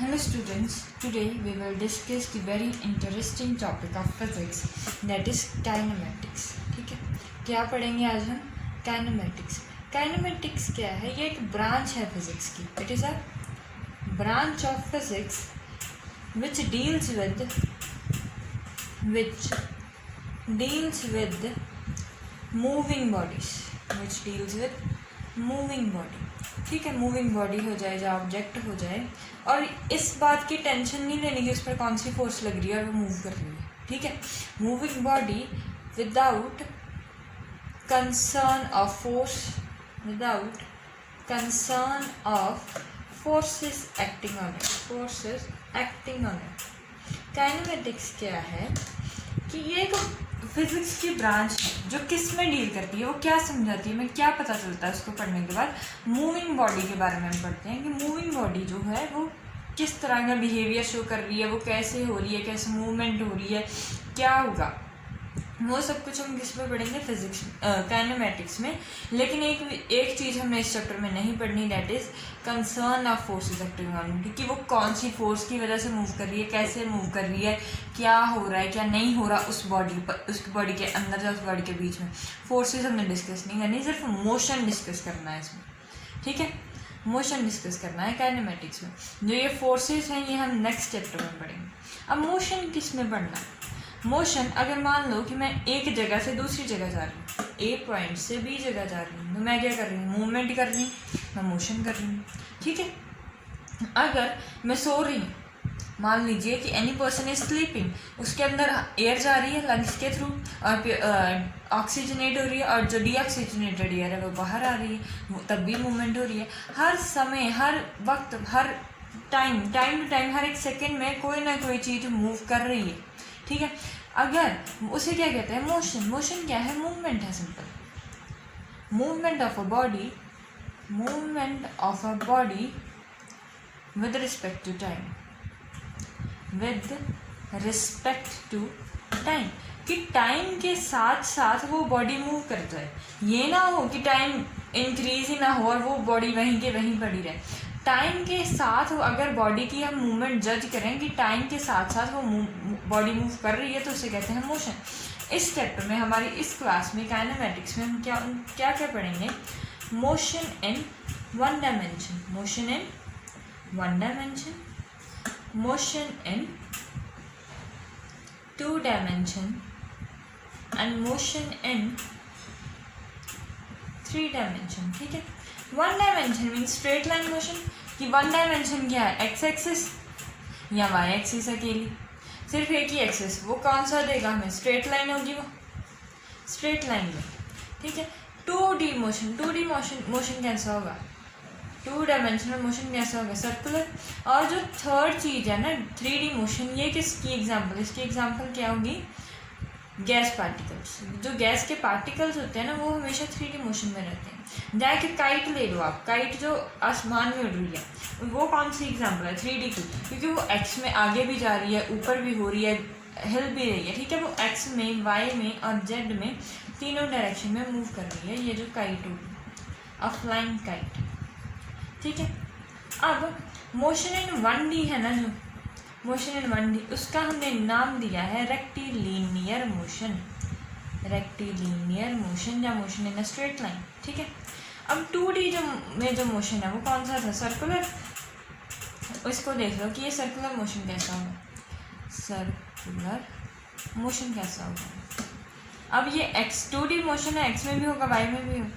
Hello students, today we will discuss the very interesting topic of physics, that is kinematics. ठीक है, क्या पढ़ेंगे आज हम? Kinematics. Kinematics क्या है? ये एक ब्रांच है फिजिक्स की. It is a branch of physics which deals with moving bodies. ठीक है, मूविंग बॉडी हो जाए या ऑब्जेक्ट हो जाए, और इस बात की टेंशन नहीं लेनी कि उस पर कौन सी फोर्स लग रही है और वो मूव कर रही है. ठीक है, moving body without concern of forces acting on it. Kinematics क्या है कि ये एक फिजिक्स की ब्रांच है जो किस में डील करती है, वो क्या समझाती है, हमें क्या पता चलता है उसको पढ़ने के बाद. मूविंग बॉडी के बारे में हम पढ़ते हैं कि मूविंग बॉडी जो है वो किस तरह का बिहेवियर शो कर रही है, वो कैसे हो रही है, कैसे मूवमेंट हो रही है, क्या होगा, वो सब कुछ हम किस में पढ़ेंगे? फिजिक्स काइनेमेटिक्स में. लेकिन एक चीज़ हमने इस चैप्टर में नहीं पढ़नी, that is concern of forces acting on it, कि वो कौन सी फोर्स की वजह से मूव कर रही है, कैसे मूव कर रही है, क्या हो रहा है, क्या नहीं हो रहा उस बॉडी के अंदर या उस बॉडी के बीच में. फोर्सेस हमने डिस्कस नहीं करनी, सिर्फ मोशन डिस्कस करना है इसमें. ठीक है, मोशन डिस्कस करना है काइनेमेटिक्स में. जो ये फोर्सेस हैं ये हम नेक्स्ट चैप्टर में पढ़ेंगे. अब मोशन किस में पढ़ना है? मोशन, अगर मान लो कि मैं एक जगह से दूसरी जगह जा रही हूँ, ए पॉइंट से बी जगह जा रही हूँ, तो मैं क्या कर रही हूँ? मूवमेंट कर रही हूँ, मैं मोशन कर रही हूँ. ठीक है, अगर मैं सो रही हूँ, मान लीजिए कि एनी पर्सन इज स्लीपिंग, उसके अंदर एयर जा रही है लंग्स के थ्रू और ऑक्सीजनेट हो रही है, और जो डीऑक्सीजनेटेड एयर है वो बाहर आ रही है, तब भी मूवमेंट हो रही है. हर समय, हर वक्त, हर टाइम टू टाइम, हर एक सेकेंड में कोई ना कोई चीज़ मूव कर रही है. ठीक है, अगर उसे क्या कहते हैं? मोशन क्या है? मूवमेंट है, simple. Movement of a body with respect to time, कि टाइम के साथ साथ वो बॉडी मूव कर जाए. ये ना हो कि टाइम इंक्रीज ही ना हो और वो बॉडी वहीं के वहीं पड़ी रहे. टाइम के साथ अगर बॉडी की हम मूवमेंट जज करें कि टाइम के साथ साथ वो बॉडी मूव कर रही है, तो उसे कहते हैं मोशन. इस चैप्टर में, हमारी इस क्लास में, काइनेमेटिक्स में, हम क्या पढ़ेंगे? Motion in one dimension, motion in two dimension and motion in three dimension. ठीक है, one dimension mean straight line motion. कि वन डायमेंशन क्या है? एक्स एक्सिस या वाई एक्सिस अकेली, सिर्फ एक ही एक्सिस. वो कौन सा देगा हमें? स्ट्रेट लाइन होगी वो, स्ट्रेट लाइन में. ठीक है, 2D मोशन कैसा होगा? 2 डायमेंशनल मोशन कैसा होगा? सर्कुलर. और जो थर्ड चीज़ है ना, 3D मोशन, ये किसकी एग्जाम्पल? इसकी एग्जाम्पल क्या होगी? Gas particles. जो गैस के पार्टिकल्स होते हैं ना, वो हमेशा 3D मोशन में रहते हैं. जाके काइट ले लो आप, काइट जो आसमान में उड़ रही है, वो कौन सी एग्जाम्पल है? 3D की, क्योंकि वो एक्स में आगे भी जा रही है, ऊपर भी हो रही है, हिल भी रही है. ठीक है, वो एक्स में, वाई में और जेड में, तीनों डायरेक्शन में मूव कर रही है. ये जो काइट होगी, अ फ्लाइंग काइट. ठीक है, अब मोशन इन 1D है ना, जो मोशन इन 1D, उसका हमने नाम दिया है रेक्टिलिनियर मोशन या motion in a straight line. ठीक है, अब 2D जो मोशन है वो कौन सा था? सर्कुलर. इसको देख लो कि ये सर्कुलर मोशन कैसा होगा. अब ये 2D मोशन है, एक्स में भी होगा, वाई में भी होगा.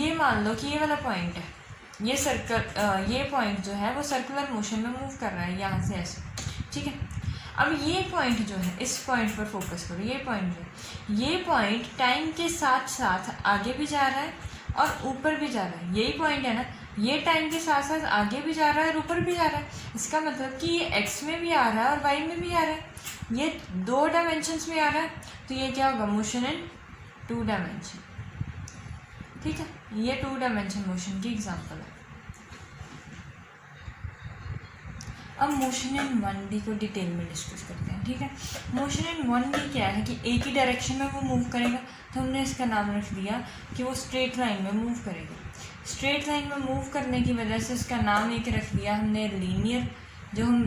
ये मान लो कि ये वाला पॉइंट है, ये पॉइंट जो है वो सर्कुलर मोशन में मूव कर रहा है, यहाँ से ऐसे. ठीक है, अब ये पॉइंट जो है, इस पॉइंट पर फोकस करो. ये पॉइंट टाइम के साथ साथ आगे भी जा रहा है और ऊपर भी जा रहा है. यही पॉइंट है ना, ये टाइम के साथ साथ आगे भी जा रहा है और ऊपर भी जा रहा है. इसका मतलब कि ये एक्स में भी आ रहा है और वाई में भी आ रहा है, ये 2 डायमेंशंस में आ रहा है. तो ये क्या होगा? Motion in 2 dimension. ठीक है, ये 2 डायमेंशन मोशन की एग्जाम्पल है. अब मोशन इन 1D को डिटेल में डिस्कस करते हैं. ठीक है, मोशन इन 1D क्या है कि एक ही डायरेक्शन में वो मूव करेगा, तो हमने इसका नाम रख दिया कि वो स्ट्रेट लाइन में मूव करेगा. स्ट्रेट लाइन में मूव करने की वजह से इसका नाम एक रख दिया हमने लीनियर जो हम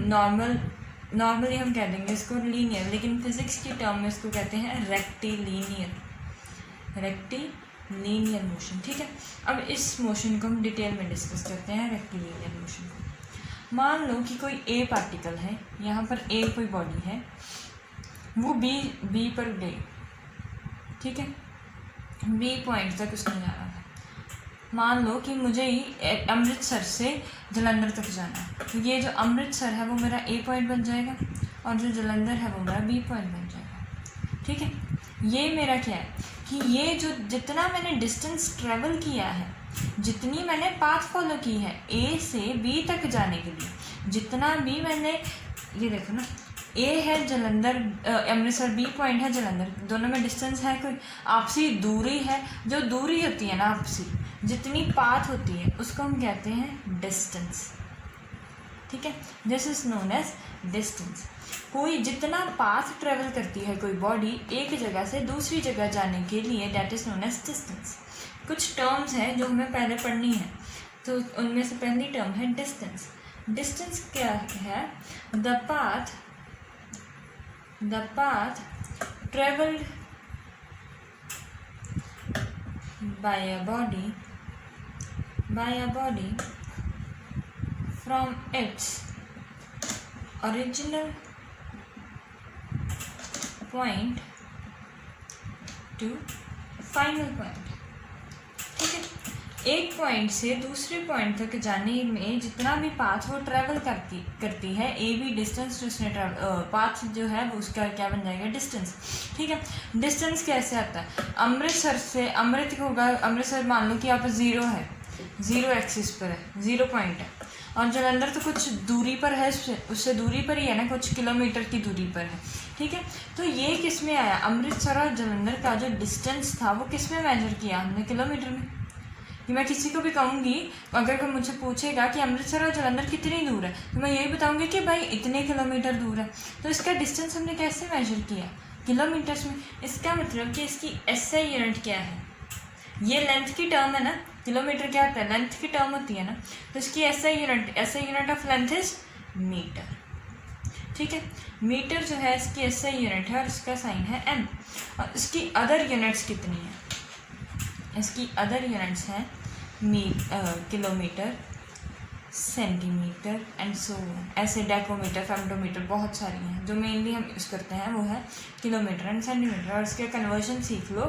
नॉर्मली हम कह देंगे इसको लीनियर, लेकिन फिजिक्स की टर्म में इसको कहते हैं रेक्टिलिनियर मोशन। ठीक है, अब इस मोशन को हम डिटेल में डिस्कस करते हैं, रेक्टिलिनियर मोशन को। मान लो कि कोई ए पार्टिकल है, यहाँ पर ए कोई बॉडी है, वो बी पर गई। ठीक है, बी पॉइंट तक उसने जाना है। मान लो कि मुझे ही अमृतसर से जलंधर तक जाना है, तो ये जो अमृतसर है वो मेरा ए पॉइंट बन जाएगा और जो जलंधर है वो मेरा बी पॉइंट बन जाएगा। ठीक है, ये मेरा क्या है कि ये जो जितना मैंने डिस्टेंस ट्रेवल किया है, जितनी मैंने पाथ फॉलो की है ए से बी तक जाने के लिए, जितना भी मैंने, ये देखो ना, ए है जलंधर, अमृतसर, बी पॉइंट है जलंधर, दोनों में डिस्टेंस है, कोई आपसी दूरी है। जो दूरी होती है ना आपसी, जितनी पाथ होती है उसको हम कहते हैं डिस्टेंस। ठीक है, this is known as distance. कोई जितना पाथ ट्रेवल करती है कोई बॉडी एक जगह से दूसरी जगह जाने के लिए, that is known as distance. कुछ टर्म्स हैं जो हमें पहले पढ़नी है, तो उनमें से पहली टर्म है डिस्टेंस। डिस्टेंस क्या है? The path traveled by a body from its original point to final point। ठीक है, एक पॉइंट से दूसरे पॉइंट तक जाने में जितना भी पाथ वो ट्रैवल करती है, ए बी डिस्टेंस जो उसने पाथ जो है वो उसका क्या बन जाएगा? डिस्टेंस। ठीक है, डिस्टेंस कैसे आता है? अमृतसर से अमृतसर मान लो कि यहाँ पर 0 है, 0 एक्सिस पर है, 0 पॉइंट है, और जलंधर तो कुछ दूरी पर है, उससे दूरी पर ही है ना, कुछ किलोमीटर की दूरी पर है। ठीक है, तो ये किस में आया? अमृतसर और जलंधर का जो डिस्टेंस था वो किस में मेजर किया हमने? किलोमीटर में। कि मैं किसी को भी कहूँगी, अगर कोई मुझसे पूछेगा कि अमृतसर और जलंधर कितनी दूर है, तो मैं यही बताऊँगी कि भाई इतने किलोमीटर दूर है। तो इसका डिस्टेंस हमने कैसे मेजर किया? किलोमीटर्स में। इसका मतलब कि इसकी SI यूनिट क्या है? ये लेंथ की टर्म है ना, किलोमीटर क्या होता है? लेंथ की टर्म होती है ना, तो इसकी SI unit of length is metre. ठीक है, मीटर जो है इसकी SI यूनिट है और इसका साइन है m। और इसकी अदर यूनिट्स कितनी है? इसकी अदर यूनिट्स हैं किलोमीटर, सेंटीमीटर एंड सो ऐसे डेकोमीटर, फेमटोमीटर, बहुत सारी हैं। जो मेनली हम यूज़ करते हैं वो है किलोमीटर एंड सेंटीमीटर। और इसके कन्वर्जन सीख लो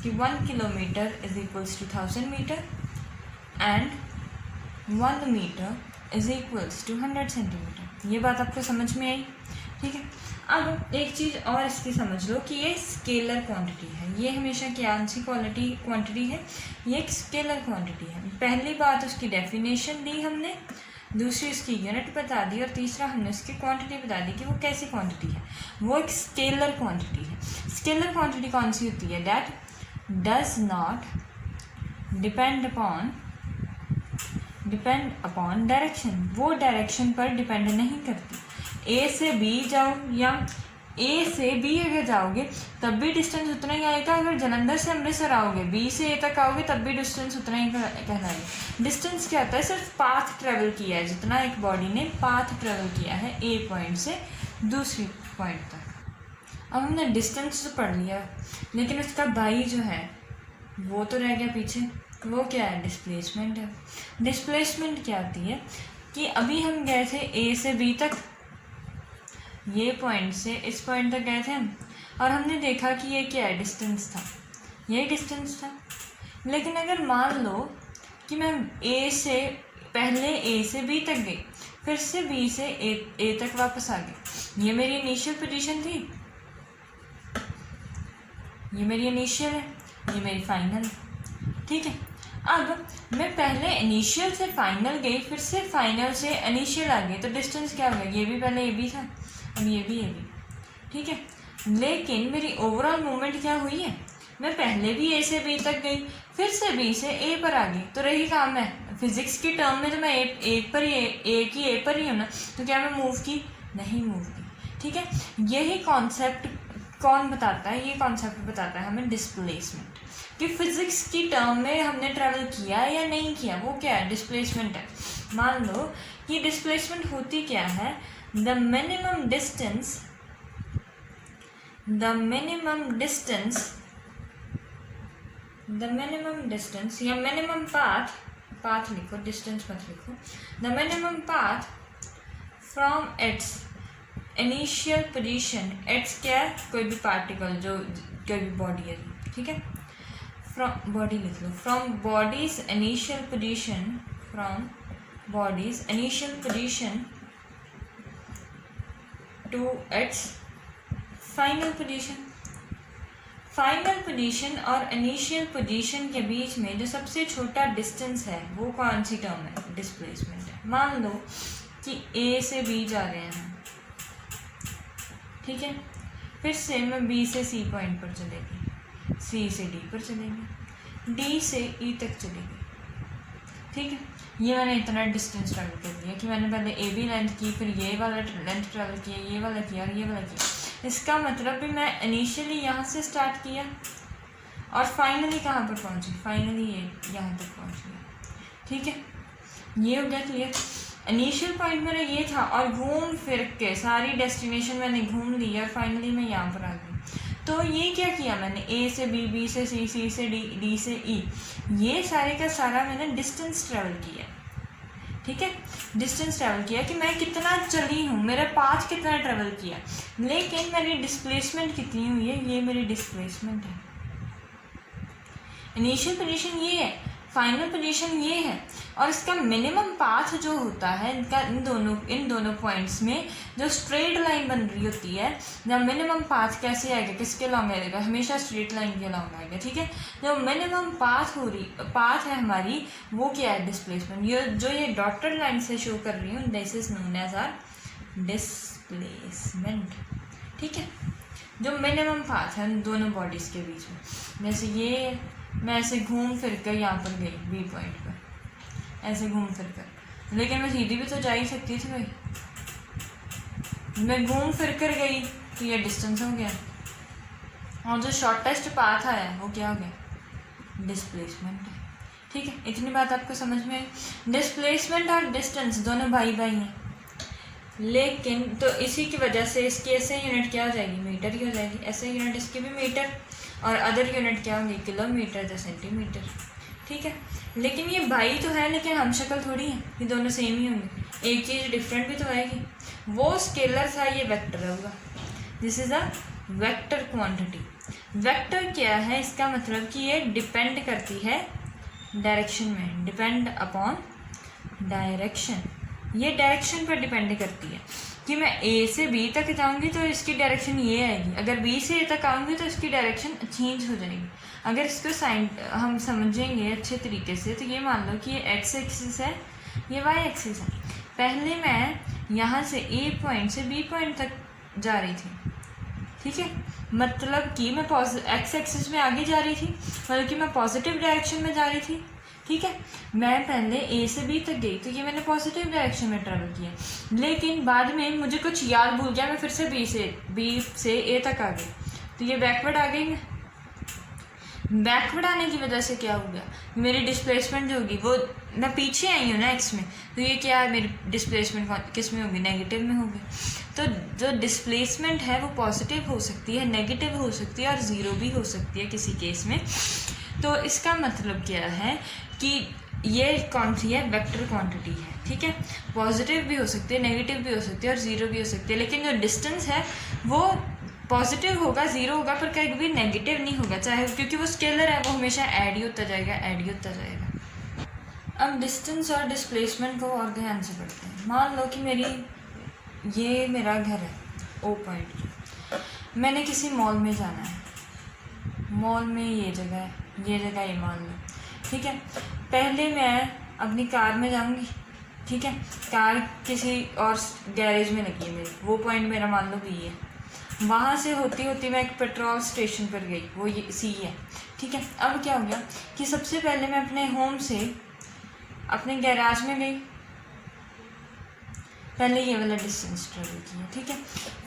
कि 1 kilometre is equals to 1000 metre and 1 metre is equals to 100 centimetre. ये बात आपको समझ में आई? ठीक है, अब एक चीज़ और इसकी समझ लो कि ये स्केलर क्वांटिटी है। ये हमेशा क्या सी क्वांटिटी है? ये एक स्केलर क्वांटिटी है। पहली बात उसकी डेफिनेशन दी हमने, दूसरी उसकी यूनिट बता दी, और तीसरा हमने उसकी क्वांटिटी बता दी कि वो कैसी क्वांटिटी है। वो एक स्केलर क्वांटिटी है। स्केलर क्वांटिटी कौन सी होती है? That does not depend upon direction. वो डायरेक्शन पर डिपेंड नहीं करती। ए से बी जाओ या ए से बी अगर जाओगे तब भी डिस्टेंस उतना ही आएगा। अगर जलंधर से अमृतसर आओगे, बी से ए तक आओगे, तब भी डिस्टेंस उतना ही कहलाएगा। डिस्टेंस क्या होता है? सिर्फ पाथ ट्रेवल किया है, जितना एक बॉडी ने पाथ ट्रेवल किया है ए पॉइंट से दूसरी पॉइंट तक। अब हमने डिस्टेंस तो पढ़ लिया, लेकिन उसका बाई जो है वो तो रह गया पीछे। वो क्या है? डिस्प्लेसमेंट है। डिस्प्लेसमेंट क्या होती है कि अभी हम गए थे ए से बी तक, ये पॉइंट से इस पॉइंट तक गए थे हम, और हमने देखा कि ये क्या है? डिस्टेंस था, ये डिस्टेंस था। लेकिन अगर मान लो कि मैं पहले ए से बी तक गई, फिर से बी से ए तक वापस आ गई, ये मेरी इनिशियल पोजीशन थी, ये मेरी इनिशियल है, ये मेरी फाइनल है। ठीक है, अब मैं पहले इनिशियल से फाइनल गई, फिर से फाइनल से इनिशियल आ गई, तो डिस्टेंस क्या हो गया? ये भी पहले ए बी था, अब ये भी। ठीक है, लेकिन मेरी ओवरऑल मूवमेंट क्या हुई है? मैं पहले भी ए से बी तक गई, फिर से बी से ए पर आ गई, तो रही काम है फिजिक्स की टर्म में, तो मैं ए पर ही हूँ ना, तो क्या मैं मूव की? नहीं मूव की। ठीक है, यही कॉन्सेप्ट कौन बताता है? ये कॉन्सेप्ट बताता है हमें डिस्प्लेसमेंट, कि फिजिक्स की टर्म में हमने ट्रैवल किया या नहीं किया, वो क्या है? डिस्प्लेसमेंट है। मान लो कि डिस्प्लेसमेंट होती क्या है, द मिनिमम डिस्टेंस या मिनिमम पाथ लिखो, डिस्टेंस मत लिखो, the minimum path from its initial position, it's क्या है, कोई भी पार्टिकल जो कोई भी बॉडी है, ठीक है, फ्रॉम बॉडी लिख लो, from body's initial position to its final position और इनिशियल पोजीशन के बीच में जो सबसे छोटा डिस्टेंस है वो कौन सी टर्म है, डिस्प्लेसमेंट है। मान लो कि ए से बी जा रहे हैं, ठीक है, फिर से मैं बी से सी पॉइंट पर चलेगी, सी से डी पर चलेगी, डी से ई तक चलेगी, ठीक है। ये मैंने इतना डिस्टेंस ट्रैवल कर दिया कि मैंने पहले ए बी लेंथ की, फिर ये वाला लेंथ ट्रैवल किया, ये वाला किया और ये वाला किया। इसका मतलब भी मैं इनिशियली यहाँ से स्टार्ट किया और फाइनली कहाँ पर पहुँची, फाइनली ये यहाँ तक पहुँच गया, ठीक है। ये हो गया क्लियर। इनिशियल पॉइंट मेरा ये था और घूम फिर के सारी डेस्टिनेशन मैंने घूम ली और फाइनली मैं यहाँ पर आ गई। तो ये क्या किया मैंने, ए से बी, बी से सी, सी से डी, डी से ई, ये सारे का सारा मैंने डिस्टेंस ट्रैवल किया, ठीक है। डिस्टेंस ट्रैवल किया कि मैं कितना चली हूँ, मेरा पाथ कितना ट्रैवल किया, लेकिन मेरी डिस्प्लेसमेंट कितनी हुई है, ये मेरी डिस्प्लेसमेंट है। इनिशियल पोजीशन ये है, फाइनल पोजीशन ये है, और इसका मिनिमम पाथ जो होता है इनका इन दोनों पॉइंट्स में जो स्ट्रेट लाइन बन रही होती है, जब मिनिमम पाथ कैसे आएगा, किसके लॉन्ग आएगा, हमेशा स्ट्रेट लाइन के लॉन्ग आएगा, ठीक है। जो मिनिमम पाथ है हमारी, वो क्या है, डिस्प्लेसमेंट। ये डॉटेड लाइन से शो कर रही हूँ, this is known as our displacement, ठीक है। जो मिनिमम पाथ है दोनों बॉडीज़ के बीच में, जैसे ये मैं ऐसे घूम फिर कर यहाँ पर गई बी पॉइंट पर, ऐसे घूम फिर कर, लेकिन मैं सीधी भी तो जा ही सकती थी भाई, मैं घूम फिर कर गई तो ये डिस्टेंस हो गया, और जो शॉर्टेस्ट पाथ आया वो क्या हो गया, डिस्प्लेसमेंट है, ठीक है। इतनी बात आपको समझ में आई। डिस्प्लेसमेंट और डिस्टेंस दोनों भाई हैं, लेकिन तो इसी की वजह से इसकी ऐसे यूनिट क्या हो जाएगी, मीटर ही हो जाएगी, ऐसे यूनिट इसकी भी मीटर, और अदर यूनिट क्या होंगी, किलोमीटर या सेंटीमीटर, ठीक है। लेकिन ये भाई तो है, लेकिन हम शक्ल थोड़ी है, ये दोनों सेम ही होंगे, एक चीज़ डिफरेंट भी तो आएगी। वो स्केलर था, ये वेक्टर होगा, this is a vector quantity. Vector क्या है, इसका मतलब कि ये डिपेंड करती है डायरेक्शन में, डिपेंड अपॉन डायरेक्शन, ये डायरेक्शन पर डिपेंड करती है कि मैं ए से बी तक जाऊंगी तो इसकी डायरेक्शन ये आएगी, अगर बी से ए तक आऊँगी तो इसकी डायरेक्शन चेंज हो जाएगी। अगर इसको हम समझेंगे अच्छे तरीके से, तो ये मान लो कि ये एक्स एक्सिस है, ये वाई एक्सिस है। पहले मैं यहाँ से ए पॉइंट से बी पॉइंट तक जा रही थी, ठीक है, मतलब कि मैं एक्स एक्सिस में आगे जा रही थी, मतलब कि मैं पॉजिटिव डायरेक्शन में जा रही थी, ठीक है। मैं पहले ए से बी तक गई तो ये मैंने पॉजिटिव डायरेक्शन में ट्रैवल किया, लेकिन बाद में मुझे कुछ याद भूल गया, मैं फिर से बी से ए तक आ गई, तो ये बैकवर्ड आ गई। मैं बैकवर्ड आने की वजह से क्या हो गया, मेरी डिस्प्लेसमेंट जो होगी वो, मैं पीछे आई हूँ ना एक्स में, तो ये क्या है, मेरी डिस्प्लेसमेंट किस में होगी, नेगेटिव में होगी। तो जो डिस्प्लेसमेंट है वो पॉजिटिव हो सकती है, नेगेटिव हो सकती है और ज़ीरो भी हो सकती है किसी केस में। तो इसका मतलब क्या है कि ये कौन सी है, वेक्टर क्वांटिटी है, ठीक है। पॉजिटिव भी हो सकती है, नेगेटिव भी हो सकती है और ज़ीरो भी हो सकती है, लेकिन जो डिस्टेंस है वो पॉजिटिव होगा, ज़ीरो होगा, पर कहीं भी नेगेटिव नहीं होगा, चाहे, क्योंकि वो स्केलर है, वो हमेशा ऐड ही होता जाएगा, ऐड ही होता जाएगा। अब डिस्टेंस और डिस्प्लेसमेंट को और ध्यान से पढ़ते हैं। मान लो कि ये मेरा घर है ओ पॉइंट, मैंने किसी मॉल में जाना है, मॉल में ये जगह ये मान लो, ठीक है। पहले मैं अपनी कार में जाऊंगी, ठीक है, कार किसी और गैरेज में लगी है मेरी, वो पॉइंट मेरा मान लो बी है। वहाँ से होती होती मैं एक पेट्रोल स्टेशन पर गई, वो ये सी है, ठीक है। अब क्या हो गया कि सबसे पहले मैं अपने होम से अपने गैराज में गई, पहले ये वाला डिस्टेंस ट्रेवल किया, ठीक है।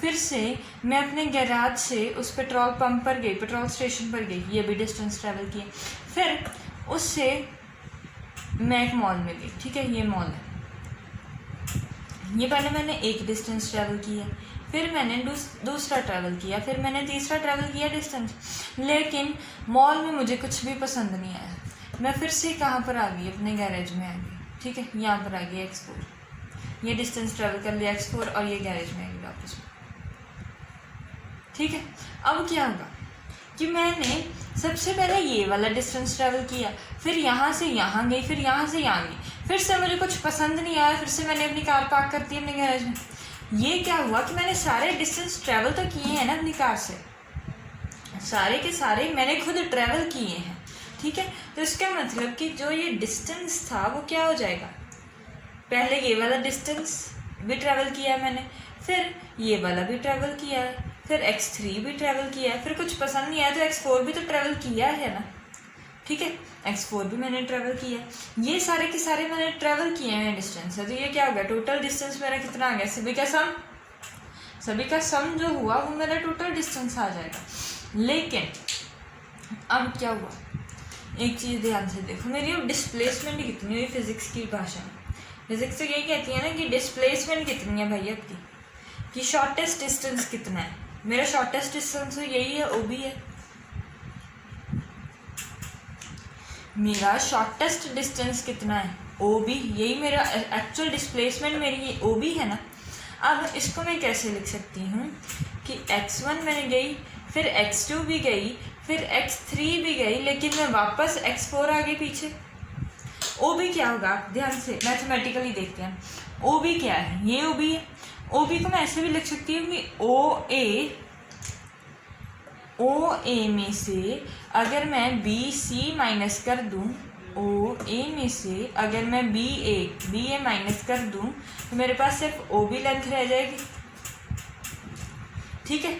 फिर से मैं अपने गैराज से उस पेट्रोल पंप पर गई, पेट्रोल स्टेशन पर गई, ये भी डिस्टेंस ट्रेवल किया। फिर उससे मैं एक मॉल में गई, ठीक है, ये मॉल है, ये पहले मैंने एक डिस्टेंस ट्रैवल किया, फिर मैंने दूसरा ट्रैवल किया, फिर मैंने तीसरा ट्रैवल किया डिस्टेंस, लेकिन मॉल में मुझे कुछ भी पसंद नहीं आया। मैं फिर से कहाँ पर आ गई, अपने गैरेज में आ गई, ठीक है, यहाँ पर आ गई X4, ये डिस्टेंस ट्रैवल कर लिया X4 और ये गैरेज में आ गई वापस में, ठीक है। अब क्या होगा कि मैंने सबसे पहले ये वाला डिस्टेंस ट्रैवल किया, फिर यहाँ से यहाँ गई, फिर यहाँ से यहाँ गई, फिर से मुझे कुछ पसंद नहीं आया, फिर से मैंने अपनी कार पार्क कर दी अपने गैरेज में। ये क्या हुआ कि मैंने सारे डिस्टेंस ट्रैवल तो किए हैं ना अपनी कार से, सारे के सारे मैंने खुद ट्रैवल किए हैं, ठीक है। तो इसका मतलब कि जो ये डिस्टेंस था वो क्या हो जाएगा, पहले ये वाला डिस्टेंस भी ट्रैवल किया है मैंने, फिर ये वाला भी ट्रैवल किया है, फिर X3 भी ट्रैवल किया है, फिर कुछ पसंद नहीं आया तो X4 भी तो ट्रैवल किया है ना, ठीक है। X4 भी मैंने ट्रैवल किया, ये सारे के सारे मैंने ट्रैवल किए हैं डिस्टेंस है। तो ये क्या हो गया, टोटल डिस्टेंस मेरा कितना आ गया, सभी का सम जो हुआ वो मेरा टोटल डिस्टेंस आ जाएगा। लेकिन अब क्या हुआ, एक चीज़ ध्यान से देखो, मेरी अब डिस्प्लेसमेंट कितनी हुई फिजिक्स की भाषा में। फिजिक्स तो यही कहती है ना कि डिस्प्लेसमेंट कितनी है भैया आपकी, कि शॉर्टेस्ट डिस्टेंस कितना है। मेरा शॉर्टेस्ट डिस्टेंस तो यही है, OB है मेरा शॉर्टेस्ट डिस्टेंस कितना है, OB, यही मेरा एक्चुअल डिस्प्लेसमेंट मेरी OB है ना। अब इसको मैं कैसे लिख सकती हूँ कि X1 मैंने गई, फिर X2 भी गई, फिर X3 भी गई, लेकिन मैं वापस X4 आ गई पीछे। OB क्या होगा, ध्यान से मैथमेटिकली देखते हैं। OB क्या है, ये OB है। OB को मैं ऐसे भी लिख सकती हूँ कि OA में से अगर मैं BC माइनस कर दूँ, OA में से अगर मैं BA माइनस कर दूँ तो मेरे पास सिर्फ OB लेंथ रह जाएगी, ठीक है।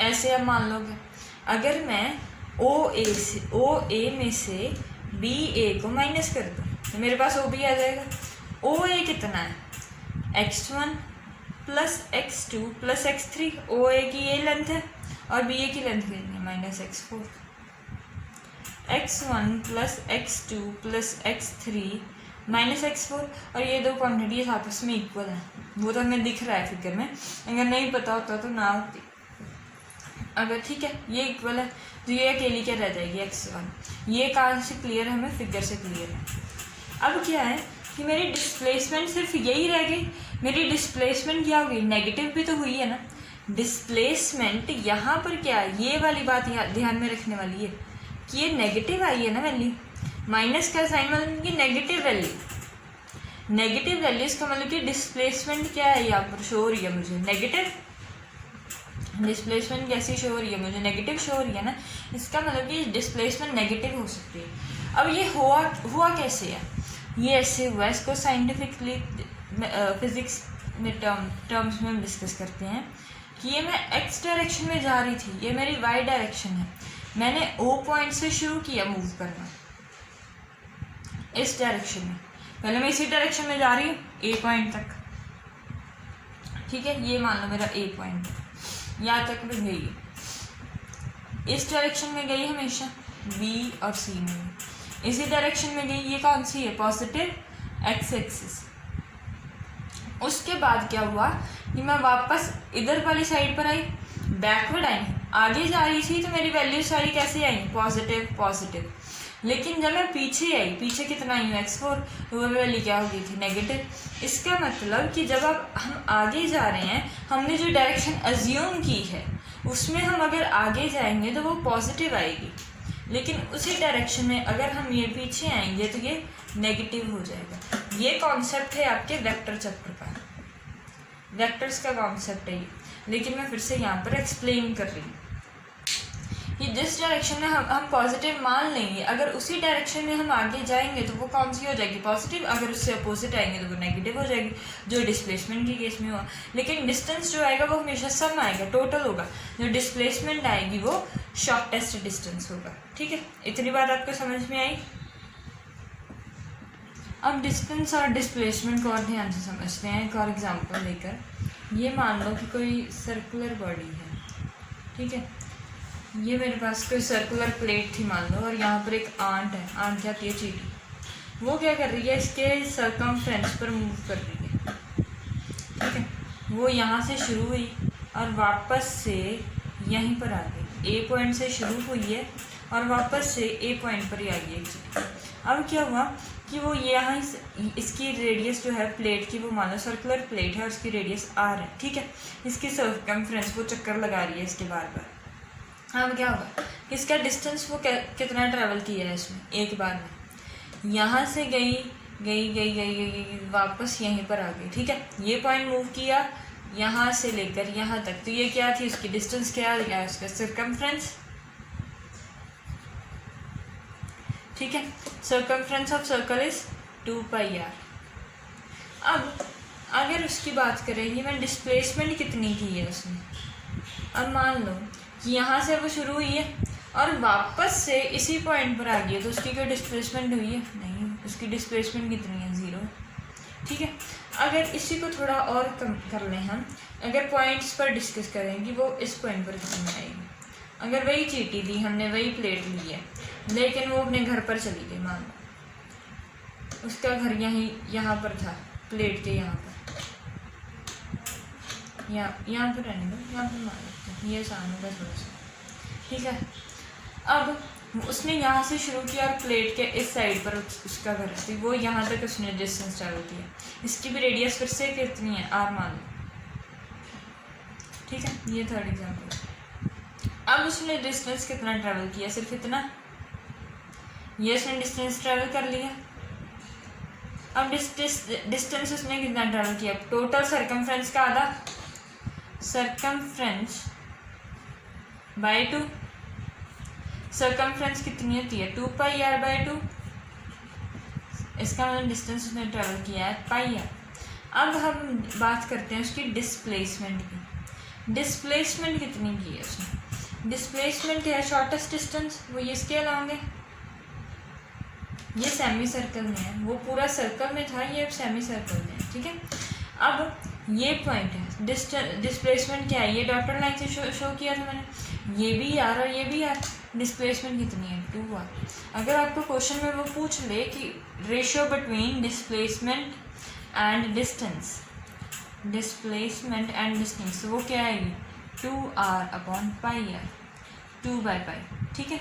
ऐसे आप मान लोगे, अगर मैं OA में से BA को माइनस कर दूँ तो मेरे पास OB आ जाएगा। OA कितना है, X1 plus X2 plus X3, OA की ये लेंथ है और BA की लेंथ कितनी है, minus X4। X1 plus X2 plus X3 minus X4, और ये दो क्वान्टिटीज आपस में इक्वल हैं, वो तो हमें दिख रहा है फिगर में, अगर नहीं पता होता तो ना होती। अगर ठीक है ये इक्वल है तो ये अकेली क्या रह जाएगी, X1। ये कहाँ से क्लियर है, हमें फिगर से क्लियर है। अब क्या है कि मेरी डिस्प्लेसमेंट सिर्फ यही रह गई। मेरी डिस्प्लेसमेंट क्या हो गई, नेगेटिव भी तो हुई है ना। डिस्प्लेसमेंट यहाँ पर क्या है, ये वाली बात ध्यान में रखने वाली है कि ये नेगेटिव आई है ना वैल्यू, माइनस का साइन मतलब कि नेगेटिव वैल्यू। नेगेटिव वैल्यू इसका मतलब कि डिस्प्लेसमेंट क्या है, यहाँ पर शो हो रही है मुझे नेगेटिव। डिस्प्लेसमेंट कैसी शो हो रही है, मुझे नेगेटिव शो हो रही है ना। इसका मतलब कि डिस्प्लेसमेंट नेगेटिव हो सकती है। अब ये हुआ कैसे है, ये ऐसे हुआ, इसको साइंटिफिकली फिजिक्स में टर्म्स में हम डिस्कस करते हैं कि ये मैं एक्स डायरेक्शन में जा रही थी, ये मेरी वाई डायरेक्शन है। मैंने O पॉइंट से शुरू किया मूव करना इस डायरेक्शन में, पहले मैं इसी डायरेक्शन में जा रही हूँ A पॉइंट तक, ठीक है। ये मान लो मेरा A पॉइंट यहाँ तक मैं गई, इस डायरेक्शन में गई हमेशा, B और C में इसी डायरेक्शन में गई। ये कौन सी है, पॉजिटिव एक्स एक्सिस। उसके बाद क्या हुआ कि मैं वापस इधर वाली साइड पर आई, बैकवर्ड आई, आगे जा रही थी तो मेरी वैल्यू सारी कैसे आई, पॉजिटिव पॉजिटिव। लेकिन जब मैं पीछे आई, पीछे कितना आई हूँ X4, तो वो वैल्यू क्या हो गई थी, नेगेटिव। इसका मतलब कि जब अब हम आगे जा रहे हैं, हमने जो डायरेक्शन अज्यूम की है उसमें हम अगर आगे जाएंगे तो वो पॉजिटिव आएगी, लेकिन उसी डायरेक्शन में अगर हम ये पीछे आएंगे तो ये नेगेटिव हो जाएगा। ये कॉन्सेप्ट है आपके वेक्टर चैप्टर का, वेक्टर्स का कॉन्सेप्ट है ये। लेकिन मैं फिर से यहाँ पर एक्सप्लेन कर रही हूँ कि जिस डायरेक्शन में हम पॉजिटिव मान लेंगे, अगर उसी डायरेक्शन में हम आगे जाएंगे तो वो कौन सी हो जाएगी, पॉजिटिव। अगर उससे अपोजिट आएंगे तो वो नेगेटिव हो जाएगी, जो डिस्प्लेसमेंट के केस में हुआ। लेकिन डिस्टेंस जो आएगा वो हमेशा सम आएगा, टोटल होगा। जो डिस्प्लेसमेंट आएगी वो शॉर्टेस्ट डिस्टेंस होगा, ठीक है। इतनी बात आपको समझ में आई। अब डिस्टेंस और डिस्प्लेसमेंट को और ध्यान से समझते हैं। एक और एग्जांपल लेकर, ये मान लो कि कोई सर्कुलर बॉडी है, ठीक है। ये मेरे पास कोई सर्कुलर प्लेट थी मान लो, और यहाँ पर एक आंट है, आंट क्या आती है, चींटी। वो क्या कर रही है, इसके सर्कमफ्रेंस पर मूव कर रही है। वो यहाँ से शुरू हुई और वापस से यहीं पर आ गई। ए पॉइंट से शुरू हुई है और वापस से ए पॉइंट पर ही आ गई एग्जैक्टली। अब क्या हुआ कि वो यहाँ इसकी रेडियस जो है प्लेट की, वो मान लो सर्कुलर प्लेट है और इसकी रेडियस आर है, ठीक है। इसकी सर्कमफ्रेंस वो चक्कर लगा रही है इसके बार बार। अब क्या होगा, इसका डिस्टेंस वो कितना ट्रैवल किया है इसमें एक बार में, यहाँ से गई गई गई गई गई गई वापस यहीं पर आ गई, ठीक है। ये पॉइंट मूव किया यहाँ से लेकर यहाँ तक, तो ये क्या थी, उसकी डिस्टेंस क्या आ गया, उसका सर्कमफ्रेंस, ठीक है। Circumference of circle is 2πr। अब अगर उसकी बात करें, ये मैं डिस्प्लेसमेंट कितनी की है उसने, अब मान लो कि यहाँ से वो शुरू हुई है और वापस से इसी पॉइंट पर आ गई है, तो उसकी कोई डिस्प्लेसमेंट हुई है नहीं, उसकी डिस्प्लेसमेंट कितनी है, 0, ठीक है। अगर इसी को थोड़ा और कम कर लें हम, अगर पॉइंट्स पर डिस्कस करें कि वो इस पॉइंट पर कितनी आएगी। अगर वही चीटी दी हमने, वही प्लेट ली है, लेकिन वो अपने घर पर चली गई, मान लो उसका घर यहाँ पर था, प्लेट के यहाँ पर, यहाँ पर रहने दो, यहाँ पर मान लेते हैं, ये आसान होगा थोड़ा सा, ठीक है। अब उसने यहाँ से शुरू किया और प्लेट के इस साइड पर उसका घर थी, वो यहाँ तक उसने डिस्टेंस ट्रैवल किया, इसकी भी रेडियस फिर से कितनी है, आर मान लो, ठीक है। ये थर्ड एग्जाम्पल। अब उसने डिस्टेंस कितना ट्रैवल किया, सिर्फ इतना, ये उसने डिस्टेंस ट्रैवल कर लिया। अब डिस्टेंस उसने कितना ट्रैवल किया, टोटल सर्कमफ्रेंस का आधा, सर्कमफ्रेंस बाय 2, सर्कमफ्रेंस कितनी होती है, 2πr/2, इसका मतलब डिस्टेंस उसने ट्रैवल किया है πr। अब हम बात करते हैं उसकी डिस्प्लेसमेंट की। डिस्प्लेसमेंट कितनी की है उसने, डिस्प्लेसमेंट है शॉर्टेस्ट डिस्टेंस, वो ये इसके अलाउंग है, ये सेमी सर्कल में है, वो पूरा सर्कल में था, ये अब सेमी सर्कल में है, ठीक है। अब ये पॉइंट है, डिस्प्लेसमेंट क्या है, ये डॉटेड लाइन से शो किया था मैंने, ये भी यार और ये भी यार, डिस्प्लेसमेंट कितनी है, 2r। अगर आपको क्वेश्चन में वो पूछ ले कि ratio between displacement and distance, displacement and distance, तो वो क्या आएगी, 2r/πr, 2/π, ठीक है।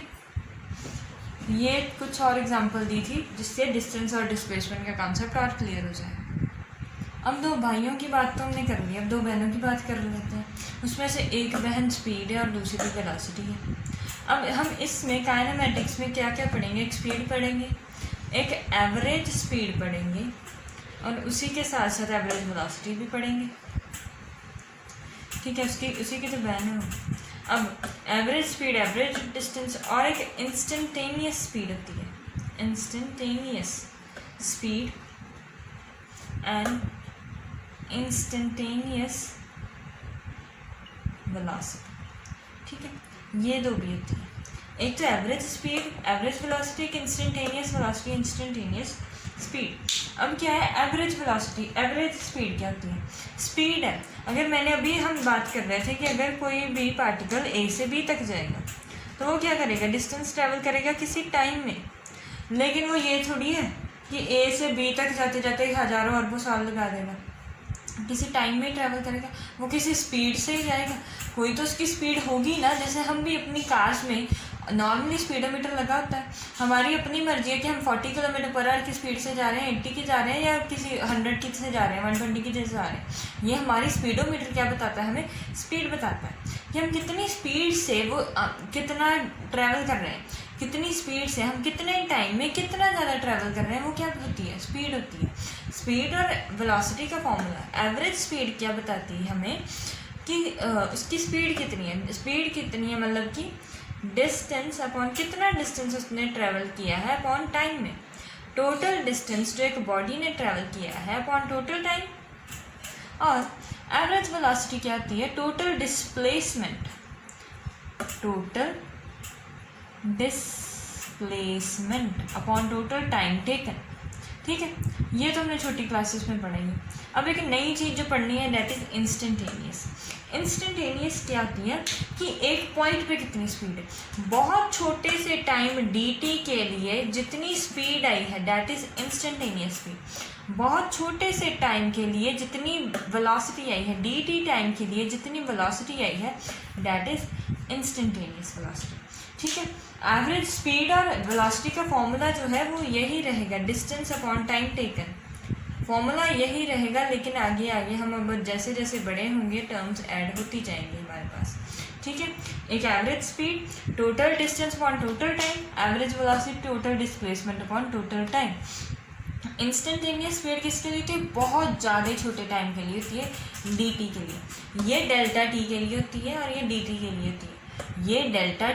ये कुछ और एग्जांपल दी थी जिससे डिस्टेंस और डिस्प्लेसमेंट का कॉन्सेप्ट और क्लियर हो जाए। अब दो भाइयों की बात तो हमने कर ली, अब दो बहनों की बात कर लेते हैं। उसमें से एक बहन स्पीड है और दूसरी वेलोसिटी है। अब हम इसमें काइनेमेटिक्स में क्या क्या पढ़ेंगे, एक स्पीड पढ़ेंगे, एक एवरेज स्पीड पढ़ेंगे और उसी के साथ साथ एवरेज वेलोसिटी भी पढ़ेंगे, ठीक है। उसी की तो बहन है। अब एवरेज स्पीड, एवरेज डिस्टेंस और एक इंस्टेंटेनियस स्पीड होती है, instantaneous speed and instantaneous velocity, ठीक है। ये दो भी होती है, एक तो एवरेज स्पीड, एवरेज वेलोसिटी, एक इंस्टेंटेनियस वेलोसिटी, इंस्टेंटेनियस स्पीड। अब क्या है एवरेज वेलोसिटी, एवरेज स्पीड क्या होती है, स्पीड है। अगर मैंने अभी हम बात कर रहे थे कि अगर कोई भी पार्टिकल ए से बी तक जाएगा तो वो क्या करेगा, डिस्टेंस ट्रैवल करेगा किसी टाइम में, लेकिन वो ये थोड़ी है कि ए से बी तक जाते जाते हज़ारों अरबों साल लगा देगा, किसी टाइम में ट्रैवल करेगा, वो किसी स्पीड से ही जाएगा, कोई तो उसकी स्पीड होगी ना। जैसे हम भी अपनी कार्स में नॉर्मली स्पीडोमीटर लगा होता है, हमारी अपनी मर्जी है कि हम 40 km/h की स्पीड से जा रहे हैं, 80 की जा रहे हैं या किसी 100 की से जा रहे हैं, 120 की से जा रहे हैं। ये हमारी स्पीडोमीटर क्या बताता है, हमें स्पीड बताता है कि हम कितनी स्पीड से वो कितना ट्रैवल कर रहे हैं, कितनी स्पीड से हम कितने टाइम में कितना ज़्यादा ट्रैवल कर रहे हैं, वो क्या होती है, स्पीड होती है। स्पीड और वेलोसिटी का फॉर्मूला, एवरेज स्पीड क्या बताती है हमें कि उसकी स्पीड कितनी है, स्पीड कितनी है मतलब कि डिस्टेंस अपॉन कितना डिस्टेंस उसने ट्रैवल किया है अपॉन टाइम में, टोटल डिस्टेंस जो एक बॉडी ने ट्रैवल किया है अपॉन टोटल टाइम। और एवरेज वेलोसिटी क्या होती है, total displacement, total displacement upon total time taken, ठीक है। ये तो हमने छोटी क्लासेस में पढ़ाई है। अब एक नई चीज़ जो पढ़नी है दैट इज इंस्टेंटेनियस। इंस्टेंटेनियस क्या होती है कि एक पॉइंट पे कितनी स्पीड है। बहुत छोटे से टाइम dt के लिए जितनी स्पीड आई है दैट इज इंस्टेंटेनियस स्पीड। बहुत छोटे से टाइम के लिए जितनी वेलोसिटी आई है, dt टाइम के लिए जितनी वेलोसिटी आई है दैट इज इंस्टेंटेनियस वेलोसिटी। ठीक है, एवरेज स्पीड और वेलोसिटी का फॉर्मूला जो है वो यही रहेगा, distance upon time taken, formula यही रहेगा। लेकिन आगे आगे हम अब जैसे जैसे बड़े होंगे टर्म्स ऐड होती जाएंगी हमारे पास। ठीक है, एक average speed, total distance upon total time, average velocity, total displacement upon total time. Instantaneous speed किसके लिए होती है? बहुत ज़्यादा छोटे टाइम के लिए होती है, dt के लिए। ये डेल्टा t के लिए होती है और ये dt के लिए होती है। ये डेल्टा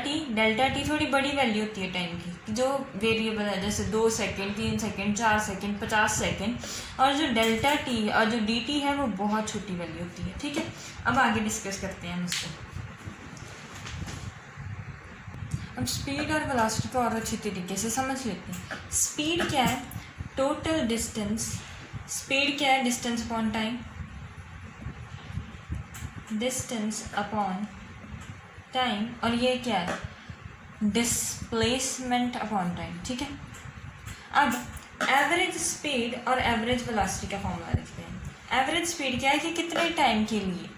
टी थोड़ी बड़ी वैल्यू होती है टाइम की, जो वेरिएबल है, जैसे 2 सेकेंड, 3 सेकेंड, 4 सेकेंड, 50 सेकेंड। और जो डेल्टा टी और जो डी टी है वो बहुत छोटी वैल्यू होती है। ठीक है, अब आगे डिस्कस करते हैं हम इसको। अब स्पीड और वेलोसिटी को और अच्छी तरीके से समझ लेते हैं। स्पीड क्या है? Total distance. स्पीड क्या है? Distance upon time, distance upon time. और ये क्या है? Displacement upon time. ठीक है, अब एवरेज स्पीड और एवरेज वेलोसिटी का फॉर्मूला लिखते हैं। एवरेज स्पीड क्या है कि कितने टाइम के लिए,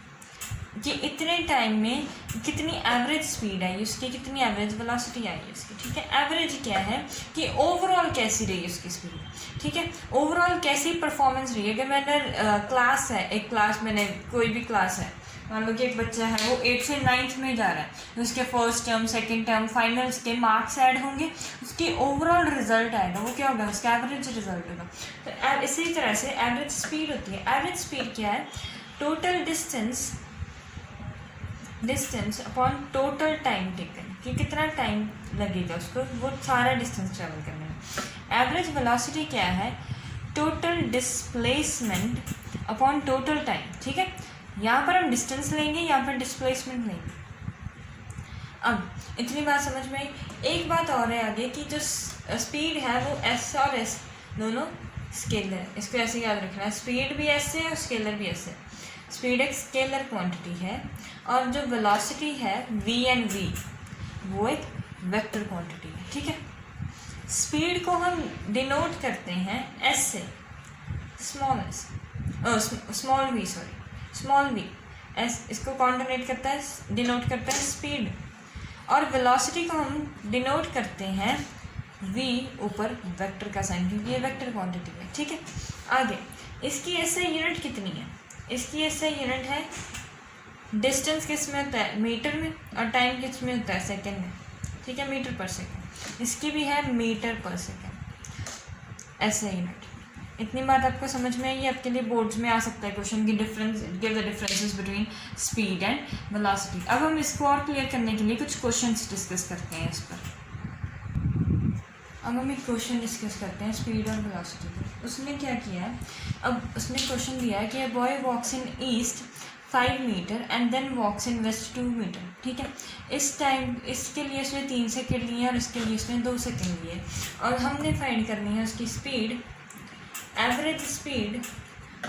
कि इतने टाइम में कितनी एवरेज स्पीड आई उसकी, कितनी एवरेज वेलोसिटी आई है उसकी। ठीक है, एवरेज क्या है कि ओवरऑल कैसी रही उसकी स्पीड। ठीक है, ओवरऑल कैसी परफॉर्मेंस रही है। अगर मैंने क्लास है, एक क्लास मैंने कोई भी क्लास है, मान लो कि एक बच्चा है वो 8th से 9th में जा रहा है, तो उसके first term, second term, finals के मार्क्स ऐड होंगे, उसकी ओवरऑल रिजल्ट आएगा, वो क्या होगा? उसका एवरेज रिजल्ट होगा। तो इसी तरह से एवरेज स्पीड होती है। एवरेज स्पीड क्या है? Total distance upon total time taken, कि कितना टाइम लगेगा उसको वो सारा डिस्टेंस ट्रेवल करने में। एवरेज वेलोसिटी क्या है? Total displacement upon total time. ठीक है, यहाँ पर हम डिस्टेंस लेंगे, यहाँ पर डिस्प्लेसमेंट लेंगे। अब इतनी बात समझ में आई। एक बात और है आगे कि जो स्पीड है वो s और s दोनों स्केलर है, इसको ऐसे याद रखना है। स्पीड भी s है और स्केलर भी s है। स्पीड एक स्केलर क्वांटिटी है और जो वेलोसिटी है v एंड v वो एक वेक्टर क्वांटिटी है। ठीक है, स्पीड को हम डिनोट करते हैं s से, स्मॉल v s, इसको कौन डिनोट करता है? स्पीड। और वेलोसिटी को हम डिनोट करते हैं v ऊपर वेक्टर का साइन, क्योंकि ये वेक्टर क्वांटिटी है। ठीक है, आगे इसकी SI यूनिट कितनी है? इसकी SI यूनिट है, डिस्टेंस किस में होता है? मीटर में, और टाइम किस में होता है? सेकेंड में। ठीक है, मीटर पर सेकेंड। इसकी भी है मीटर पर सेकेंड SI यूनिट। इतनी बात आपको समझ में आई? आपके लिए बोर्ड्स में आ सकता है क्वेश्चन की give the differences between speed and velocity. अब हम इसको और क्लियर करने के लिए कुछ क्वेश्चंस डिस्कस करते हैं इस पर। अब हम एक क्वेश्चन डिस्कस करते हैं स्पीड और वेलोसिटी पर। उसने क्या किया है? अब उसने क्वेश्चन दिया है कि a boy walks in east 5 metre and then walks in west 2 metre. ठीक है, इस टाइम इसके लिए उसने 3 सेकेंड लिए और इसके लिए उसने 2 सेकेंड लिए, और हमने फाइंड करनी है उसकी स्पीड, एवरेज स्पीड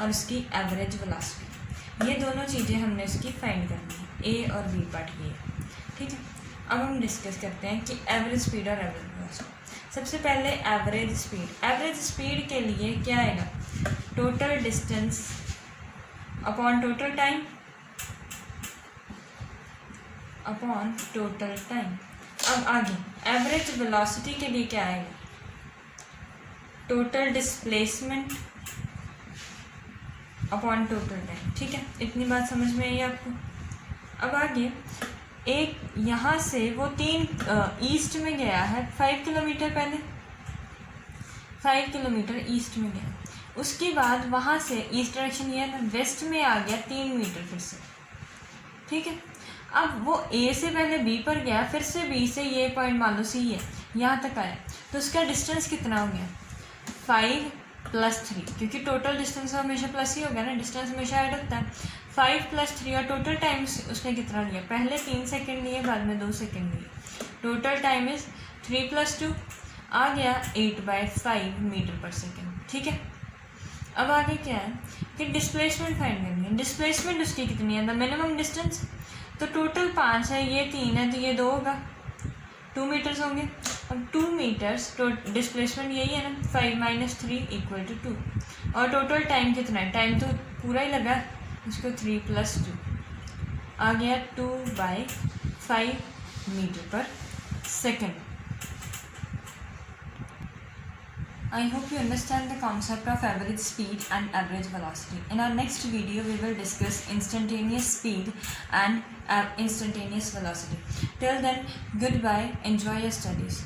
और उसकी एवरेज वेलोसिटी। ये दोनों चीज़ें हमने उसकी फाइंड करनी है, ए और बी पार्ट ये। ठीक है, अब हम डिस्कस करते हैं कि एवरेज स्पीड और एवरेज वेलोसिटी। सबसे पहले एवरेज स्पीड। एवरेज स्पीड के लिए क्या आएगा? Total distance upon total time upon total time. अब आगे एवरेज वेलोसिटी के लिए क्या आएगा? Total displacement upon total time. ठीक है, इतनी बात समझ में आई आपको? अब आगे एक यहाँ से वो 3 ईस्ट में गया है 5 किलोमीटर, पहले 5 किलोमीटर ईस्ट में गया, उसके बाद वहाँ से ईस्ट डायरेक्शन ये है, वेस्ट में आ गया 3 मीटर फिर से। ठीक है, अब वो ए से पहले बी पर गया, फिर से बी से ये पॉइंट मान लो सी है, यहाँ तक आया, तो उसका डिस्टेंस कितना हो गया? 5 + 3, क्योंकि टोटल डिस्टेंस हमेशा प्लस ही होगा ना, डिस्टेंस हमेशा ऐड होता है। 5 + 3 और टोटल टाइम उसने कितना लिया? पहले 3 सेकेंड लिए, बाद में 2 सेकेंड लिए। टोटल टाइम इज 3 + 2 आ गया 8/5 मीटर पर सेकेंड। ठीक है, अब आगे क्या है कि डिस्प्लेसमेंट फाइंड करनी है। डिस्प्लेसमेंट उसकी कितनी है, द मिनिमम डिस्टेंस, तो टोटल 5 है, ये 3 है, तो ये 2 होगा, 2 मीटर्स होंगे। अब 2 मीटर्स तो डिस्प्लेसमेंट यही है ना, 5 - 3 = 2। और टोटल टाइम कितना है, टाइम तो पूरा ही लगा, इसको 3 + 2 आ गया 2/5 मीटर/सेकेंड। I hope you understand the concept of average speed and average velocity. In our next video, we will discuss instantaneous speed and instantaneous velocity. Till then, goodbye. Enjoy your studies.